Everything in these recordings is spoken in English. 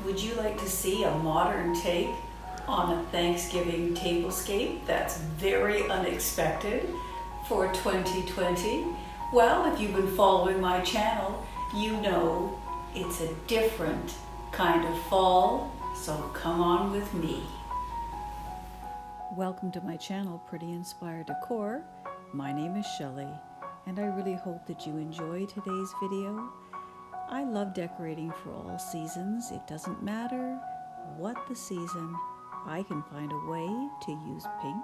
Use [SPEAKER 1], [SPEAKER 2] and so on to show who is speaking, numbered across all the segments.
[SPEAKER 1] Would you like to see a modern take on a Thanksgiving tablescape that's very unexpected for 2020? Well, if you've been following my channel, you know it's a different kind of fall, so come on with me.
[SPEAKER 2] Welcome to my channel, Pretty Inspired Decor. My name is Shelley, and I really hope that you enjoy today's video. I love decorating for all seasons. It doesn't matter what the season, I can find a way to use pink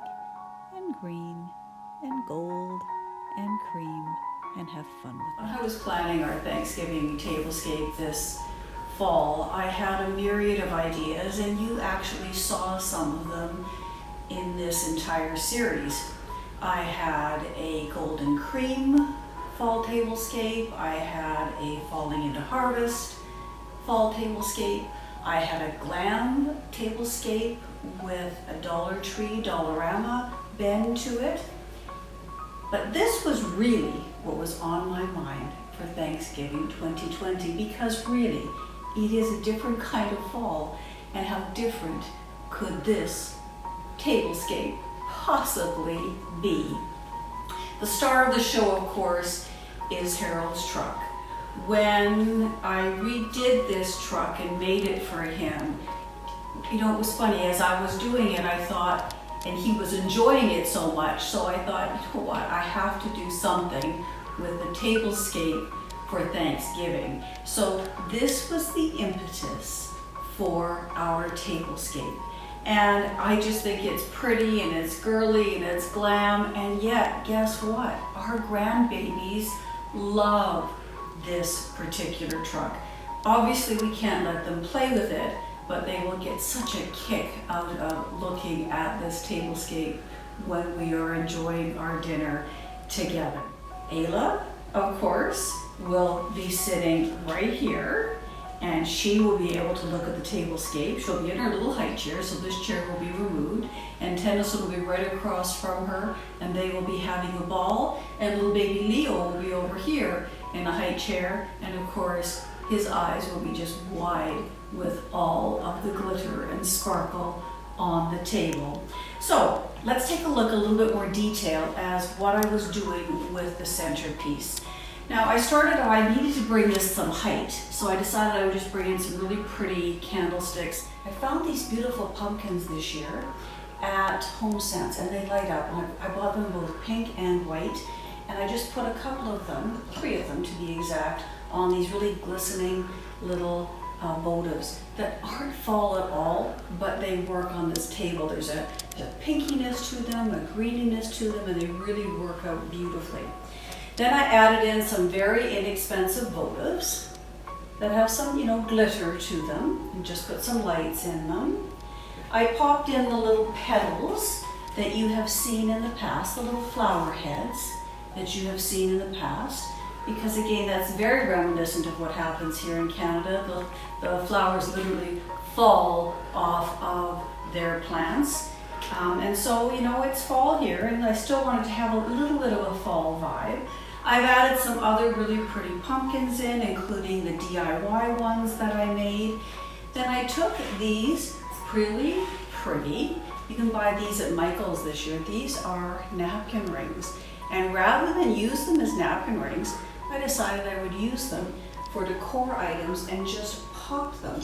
[SPEAKER 2] and green and gold and cream and have fun with
[SPEAKER 1] When
[SPEAKER 2] it.
[SPEAKER 1] I was planning our Thanksgiving tablescape this fall, I had a myriad of ideas, and you actually saw some of them in this entire series. I had a golden cream fall tablescape, I had a falling into harvest fall tablescape, I had a glam tablescape with a Dollar Tree Dollarama bend to it. But this was really what was on my mind for Thanksgiving 2020, because really it is a different kind of fall, and how different could this tablescape possibly be? The star of the show, of course, is Harold's truck. When I redid this truck and made it for him, you know, it was funny, as I was doing it, I thought, and he was enjoying it so much, so I thought, you know what, I have to do something with the tablescape for Thanksgiving. So this was the impetus for our tablescape. And I just think it's pretty and it's girly and it's glam, and yet, guess what? Our grandbabies love this particular truck. Obviously, we can't let them play with it, but they will get such a kick out of looking at this tablescape when we are enjoying our dinner together. Ayla, of course, will be sitting right here, and she will be able to look at the tablescape. She'll be in her little high chair, so this chair will be removed, and Tennyson will be right across from her, and they will be having a ball, and little baby Leo will be over here in a high chair, and of course his eyes will be just wide with all of the glitter and sparkle on the table. So let's take a look a little bit more detail as what I was doing with the centerpiece. Now I needed to bring this some height, so I decided I would just bring in some really pretty candlesticks. I found these beautiful pumpkins this year at HomeSense, and they light up. And I bought them both pink and white, and I just put a couple of them, 3 of them to be exact, on these really glistening little votives that aren't fall at all, but they work on this table. There's a pinkiness to them, a greeniness to them, and they really work out beautifully. Then I added in some very inexpensive votives that have some, glitter to them, and just put some lights in them. I popped in the little petals that you have seen in the past, the little flower heads that you have seen in the past, because again, that's very reminiscent of what happens here in Canada. The flowers literally fall off of their plants. And so, it's fall here, and I still wanted to have a little bit of a fall vibe. I've added some other really pretty pumpkins in, including the DIY ones that I made. Then I took these really pretty, you can buy these at Michael's this year. These are napkin rings. And rather than use them as napkin rings, I decided I would use them for decor items and just pop them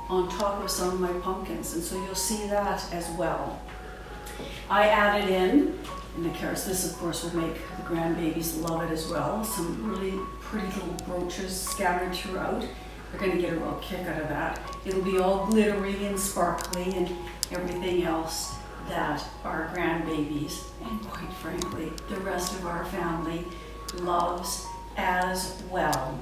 [SPEAKER 1] on top of some of my pumpkins. And so you'll see that as well. I added in, and of course, this of course will make the grandbabies love it as well, some really pretty little brooches scattered throughout. They're going to get a real kick out of that. It'll be all glittery and sparkly and everything else that our grandbabies, and quite frankly, the rest of our family loves as well.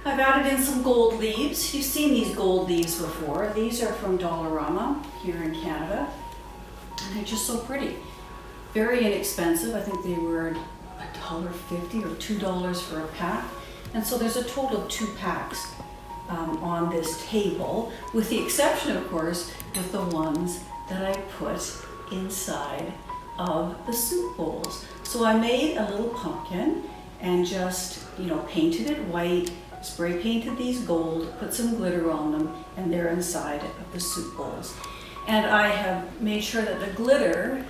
[SPEAKER 1] I've added in some gold leaves. You've seen these gold leaves before. These are from Dollarama here in Canada, and they're just so pretty. Very inexpensive. I think they were $1.50 or $2 for a pack. And so there's a total of 2 packs on this table, with the exception, of course, with the ones that I put inside of the soup bowls. So I made a little pumpkin and just, painted it white, spray painted these gold, put some glitter on them, and they're inside of the soup bowls. And I have made sure that the glitter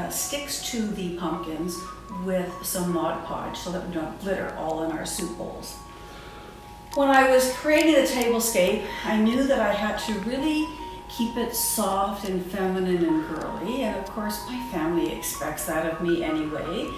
[SPEAKER 1] sticks to the pumpkins with some Mod Podge so that we don't have glitter all in our soup bowls. When I was creating the tablescape, I knew that I had to really keep it soft and feminine and girly, and of course my family expects that of me anyway.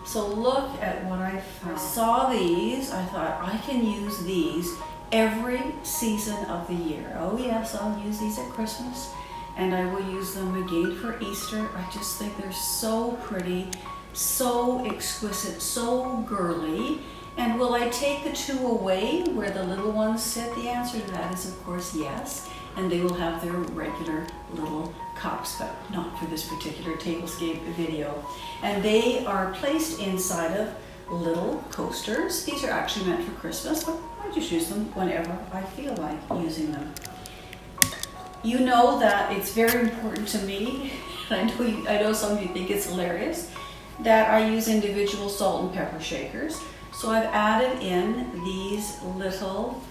[SPEAKER 1] So look at what I found. I saw these, I thought I can use these every season of the year. Oh yes, I'll use these at Christmas, and I will use them again for Easter. I just think they're so pretty, so exquisite, so girly. And will I take the two away where the little ones sit? The answer to that is of course yes. And they will have their regular little cups, but not for this particular tablescape video. And they are placed inside of little coasters. These are actually meant for Christmas, but I just use them whenever I feel like using them. You know that it's very important to me, and I know some of you think it's hilarious, that I use individual salt and pepper shakers. So I've added in these little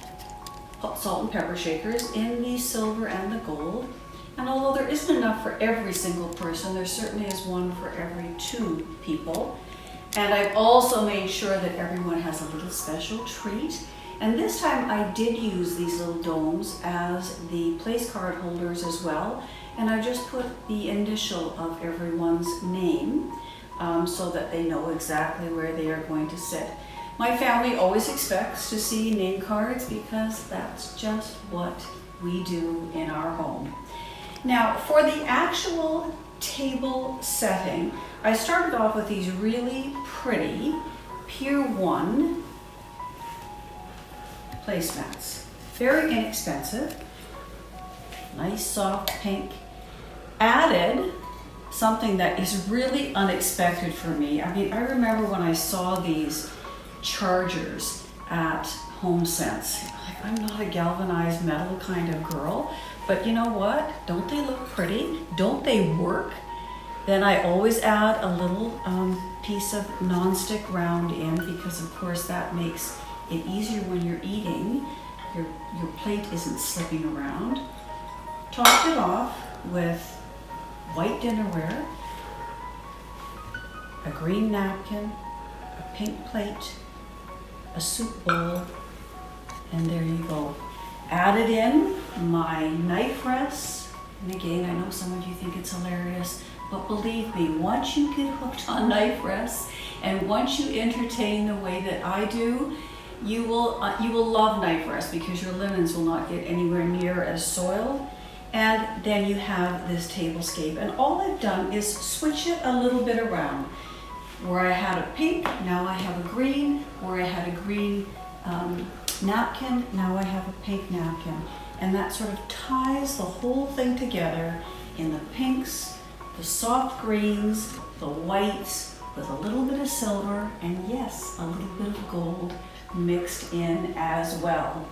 [SPEAKER 1] salt and pepper shakers in the silver and the gold. And although there isn't enough for every single person, there certainly is one for every 2 people. And I've also made sure that everyone has a little special treat. And this time I did use these little domes as the place card holders as well. And I just put the initial of everyone's name so that they know exactly where they are going to sit. My family always expects to see name cards because that's just what we do in our home. Now, for the actual table setting, I started off with these really pretty Pier 1 placemats. Very inexpensive, nice soft pink. Added something that is really unexpected for me. I mean, I remember when I saw these chargers at HomeSense. I'm not a galvanized metal kind of girl, but you know what? Don't they look pretty? Don't they work? Then I always add a little piece of non-stick round in because of course that makes it easier when you're eating. Your plate isn't slipping around. Topped it off with white dinnerware, a green napkin, a pink plate, a soup bowl, and there you go. Added in my knife rests, and again, I know some of you think it's hilarious, but believe me, once you get hooked on knife rests, and once you entertain the way that I do, you will love knife rests because your linens will not get anywhere near as soiled. And then you have this tablescape, and all I've done is switch it a little bit around. Where I had a pink, now I have a green. Where I had a green napkin, now I have a pink napkin. And that sort of ties the whole thing together in the pinks, the soft greens, the whites, with a little bit of silver, and yes, a little bit of gold mixed in as well.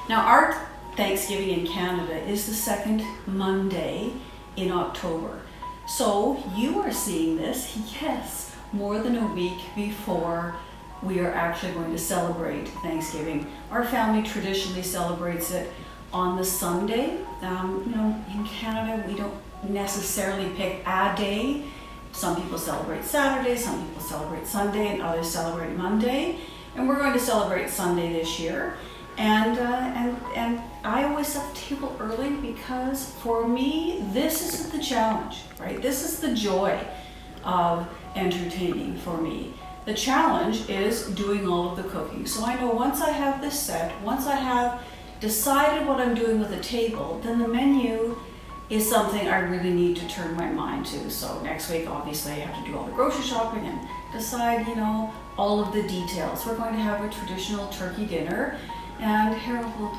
[SPEAKER 1] Now our Thanksgiving in Canada is the second Monday in October. So you are seeing this, yes, more than a week before we are actually going to celebrate Thanksgiving. Our family traditionally celebrates it on the Sunday. You know, in Canada, we don't necessarily pick a day. Some people celebrate Saturday, some people celebrate Sunday, and others celebrate Monday. And we're going to celebrate Sunday this year. And I always set the table early because for me, this is the challenge, right? This is the joy of entertaining for me. The challenge is doing all of the cooking. So I know once I have this set, once I have decided what I'm doing with the table, then the menu is something I really need to turn my mind to. So next week, obviously, I have to do all the grocery shopping and decide, you know, all of the details. We're going to have a traditional turkey dinner, and Harold will,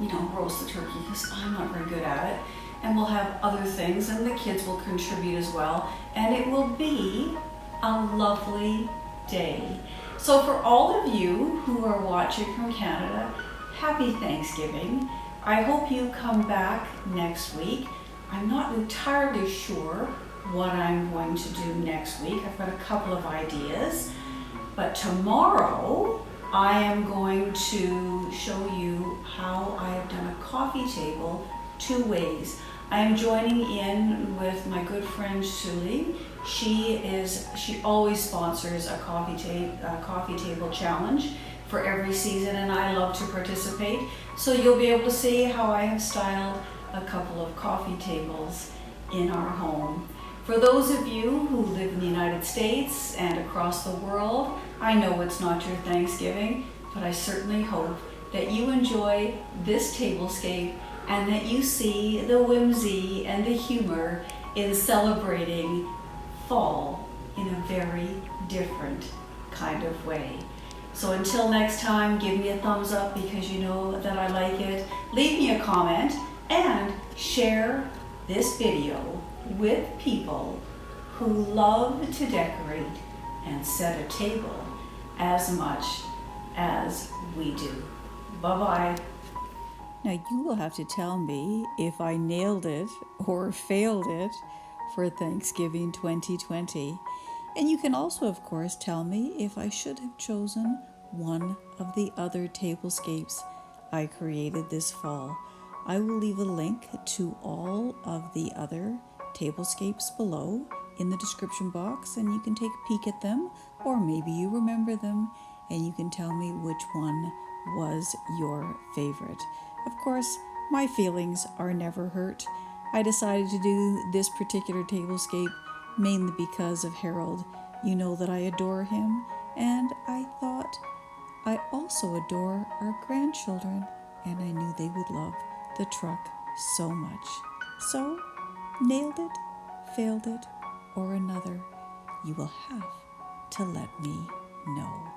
[SPEAKER 1] you know, roast the turkey because I'm not very good at it. And we'll have other things, and the kids will contribute as well. And it will be a lovely day. So for all of you who are watching from Canada, happy Thanksgiving. I hope you come back next week. I'm not entirely sure what I'm going to do next week. I've got a couple of ideas. But tomorrow, I am going to show you how I have done a coffee table 2 ways. I am joining in with my good friend Suli. She always sponsors a coffee table challenge for every season, and I love to participate. So you'll be able to see how I have styled a couple of coffee tables in our home. For those of you who live in the United States and across the world, I know it's not your Thanksgiving, but I certainly hope that you enjoy this tablescape and that you see the whimsy and the humor in celebrating fall in a very different kind of way. So until next time, give me a thumbs up because you know that I like it. Leave me a comment and share this video with people who love to decorate and set a table as much as we do. Bye-bye.
[SPEAKER 2] Now you will have to tell me if I nailed it or failed it for Thanksgiving 2020. And you can also, of course, tell me if I should have chosen one of the other tablescapes I created this fall. I will leave a link to all of the other tablescapes below in the description box, and you can take a peek at them, or maybe you remember them and you can tell me which one was your favorite. Of course, my feelings are never hurt. I decided to do this particular tablescape mainly because of Harold. You know that I adore him, and I thought I also adore our grandchildren, and I knew they would love the truck so much. So, nailed it, failed it, or another, you will have to let me know.